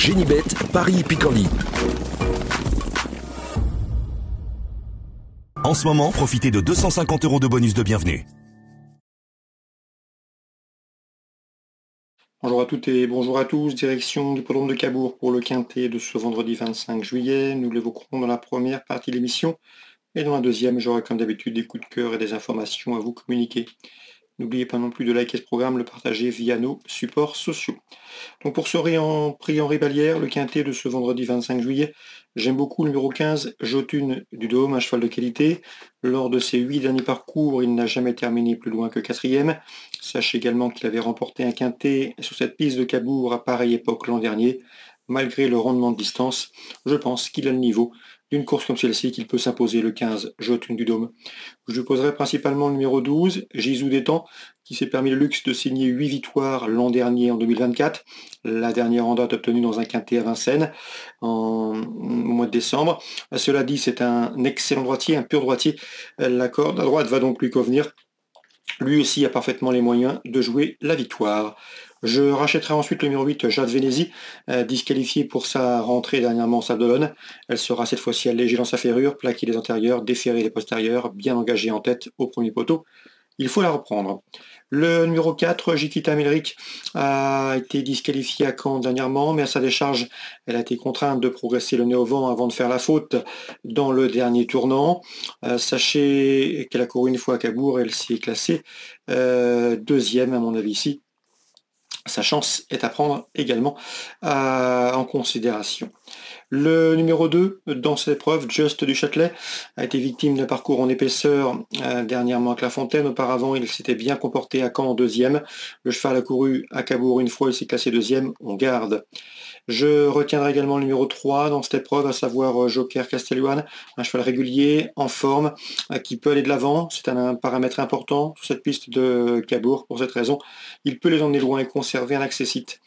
Génibet, Paris Picardie. En ce moment, profitez de 250 € de bonus de bienvenue. Bonjour à toutes et bonjour à tous, direction du Hippodrome de Cabourg pour le quintet de ce vendredi 25 juillet. Nous l'évoquerons dans la première partie de l'émission et dans la deuxième, j'aurai comme d'habitude des coups de cœur et des informations à vous communiquer. N'oubliez pas non plus de liker ce programme, le partager via nos supports sociaux. Donc pour ce prix Henri Ballière, le quintet de ce vendredi 25 juillet, j'aime beaucoup le numéro 15, Jotune du Dôme, un cheval de qualité. Lors de ses 8 derniers parcours, il n'a jamais terminé plus loin que 4e. Sachez également qu'il avait remporté un quintet sur cette piste de Cabourg à pareille époque l'an dernier. Malgré le rendement de distance, je pense qu'il a le niveau d'une course comme celle-ci qu'il peut s'imposer le 15, Jotune du Dôme. Je poserai principalement le numéro 12, Gisou des Temps, qui s'est permis le luxe de signer 8 victoires l'an dernier en 2024. La dernière en date obtenue dans un quintet à Vincennes au mois de décembre. Cela dit, c'est un excellent droitier, un pur droitier. La corde à droite va donc lui convenir. Lui aussi a parfaitement les moyens de jouer la victoire. Je rachèterai ensuite le numéro 8, Jade Vénézy, disqualifié pour sa rentrée dernièrement en Sable d'Olonne. Elle sera cette fois-ci allégée dans sa ferrure, plaquer les antérieurs, déferrer les postérieurs, bien engagée en tête au premier poteau. Il faut la reprendre. Le numéro 4, Jikita Melrick, a été disqualifiée à Caen dernièrement, mais à sa décharge, elle a été contrainte de progresser le nez au vent avant de faire la faute dans le dernier tournant. Sachez qu'elle a couru une fois à Cabourg, elle s'y est classée deuxième à mon avis ici. Sa chance est à prendre également en considération. Le numéro 2, dans cette épreuve, Just du Châtelet, a été victime d'un parcours en épaisseur dernièrement à Clairefontaine. Auparavant, il s'était bien comporté à Caen en deuxième. Le cheval a couru à Cabourg une fois, il s'est classé deuxième, on garde. Je retiendrai également le numéro 3 dans cette épreuve, à savoir Joker Castelluan, un cheval régulier, en forme, qui peut aller de l'avant. C'est un paramètre important sur cette piste de Cabourg. Pour cette raison, il peut les emmener loin et conserver un accessite.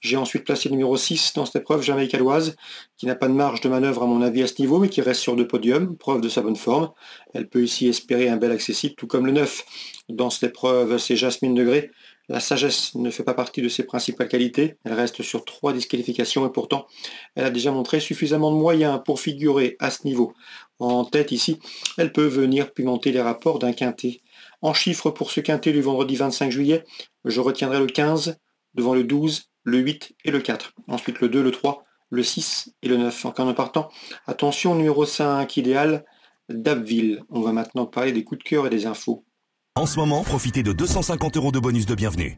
J'ai ensuite placé le numéro 6 dans cette épreuve, Jamaïcaloise, qui n'a pas de marge de manœuvre à mon avis à ce niveau, mais qui reste sur 2 podiums, preuve de sa bonne forme. Elle peut ici espérer un bel accessite, tout comme le 9. Dans cette épreuve, c'est Jasmine Degré. La sagesse ne fait pas partie de ses principales qualités. Elle reste sur 3 disqualifications et pourtant, elle a déjà montré suffisamment de moyens pour figurer à ce niveau. En tête ici, elle peut venir pimenter les rapports d'un quintet. En chiffres pour ce quintet du vendredi 25 juillet, je retiendrai le 15 devant le 12, le 8 et le 4. Ensuite le 2, le 3, le 6 et le 9. En partant, attention, numéro 5 idéal, d'Abbeville. On va maintenant parler des coups de cœur et des infos. En ce moment, profitez de 250 € de bonus de bienvenue.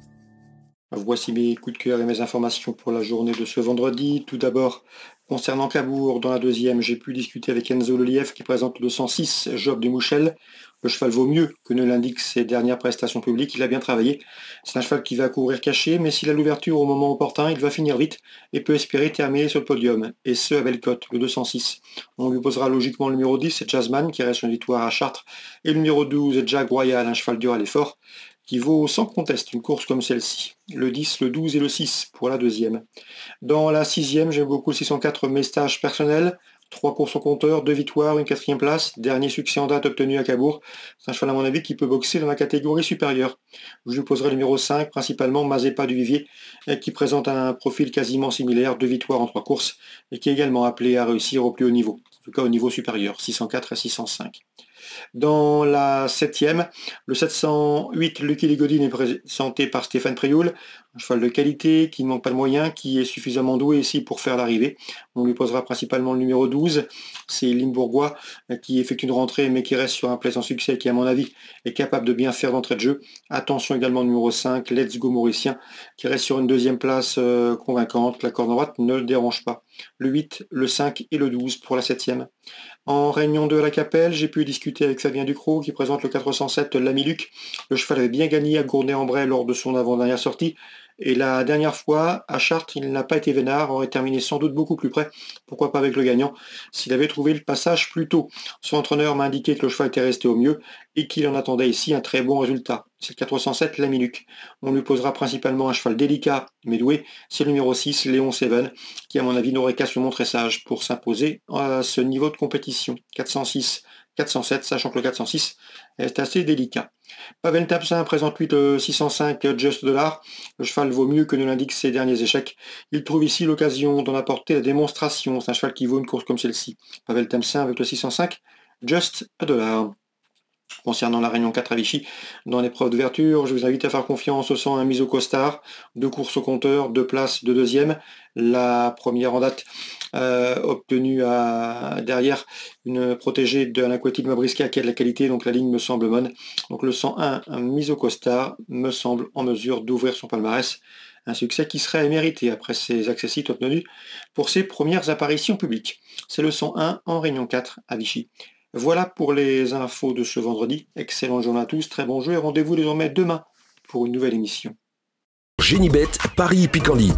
Voici mes coups de cœur et mes informations pour la journée de ce vendredi. Tout d'abord, concernant Cabourg, dans la deuxième, j'ai pu discuter avec Enzo Lelièvre qui présente le 206 Job de Mouchel. Le cheval vaut mieux que ne l'indiquent ses dernières prestations publiques, il a bien travaillé. C'est un cheval qui va courir caché, mais s'il a l'ouverture au moment opportun, il va finir vite et peut espérer terminer sur le podium. Et ce, à belle cote, le 206. On lui posera logiquement le numéro 10, c'est Jasmine, qui reste une victoire à Chartres. Et le numéro 12, Jack Royal, un cheval dur à l'effort, qui vaut sans conteste une course comme celle-ci. Le 10, le 12 et le 6 pour la deuxième. Dans la sixième, j'aime beaucoup le 604 Mestage personnel. 3 courses au compteur, 2 victoires, une 4e place. Dernier succès en date obtenu à Cabourg. C'est un cheval à mon avis qui peut boxer dans la catégorie supérieure. Je lui poserai le numéro 5, principalement Mazeppa du Vivier, qui présente un profil quasiment similaire, 2 victoires en 3 courses, et qui est également appelé à réussir au plus haut niveau, en tout cas au niveau supérieur, 604 à 605. Dans la 7e, le 708 Lucky Ligodine est présenté par Stéphane Prioul, un cheval de qualité qui ne manque pas de moyens, qui est suffisamment doué ici pour faire l'arrivée. On lui posera principalement le numéro 12, c'est Limbourgois qui effectue une rentrée mais qui reste sur un plaisant succès qui à mon avis est capable de bien faire d'entrée de jeu. Attention également au numéro 5, Let's Go Mauricien, qui reste sur une 2e place convaincante, la corde droite ne le dérange pas. Le 8, le 5 et le 12 pour la 7e. En réunion 2 à la Capelle, j'ai pu discuter avec Fabien Ducrot qui présente le 407 Lamiluc. Le cheval avait bien gagné à Gournay-en-Bray lors de son avant-dernière sortie. Et la dernière fois, à Chartres, il n'a pas été vénard, aurait terminé sans doute beaucoup plus près, pourquoi pas avec le gagnant, s'il avait trouvé le passage plus tôt. Son entraîneur m'a indiqué que le cheval était resté au mieux et qu'il en attendait ici un très bon résultat. C'est le 407 Lamiluc. On lui posera principalement un cheval délicat mais doué, c'est le numéro 6, Léon Seven, qui à mon avis n'aurait qu'à se montrer sage pour s'imposer à ce niveau de compétition. 406 407, sachant que le 406 est assez délicat. Pavel Tapsin présente 8 le 605 Just $. Le cheval vaut mieux que ne l'indiquent ses derniers échecs. Il trouve ici l'occasion d'en apporter la démonstration. C'est un cheval qui vaut une course comme celle-ci. Pavel Tapsin avec le 605 Just $. Concernant la Réunion 4 à Vichy, dans l'épreuve d'ouverture, je vous invite à faire confiance au 101 Miso Costard, 2 courses au compteur, 2 places de deuxième. La première en date obtenue derrière une protégée de l'Aquatique Mabrisca qui a de la qualité, donc la ligne me semble bonne. Donc le 101 Miso Costard me semble en mesure d'ouvrir son palmarès. Un succès qui serait mérité après ses accessites obtenus pour ses premières apparitions publiques. C'est le 101 en Réunion 4 à Vichy. Voilà pour les infos de ce vendredi. Excellente journée à tous, très bon jeu et rendez-vous désormais demain pour une nouvelle émission. Génibet, Paris Picardie.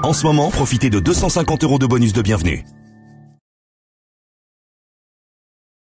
En ce moment, profitez de 250 € de bonus de bienvenue.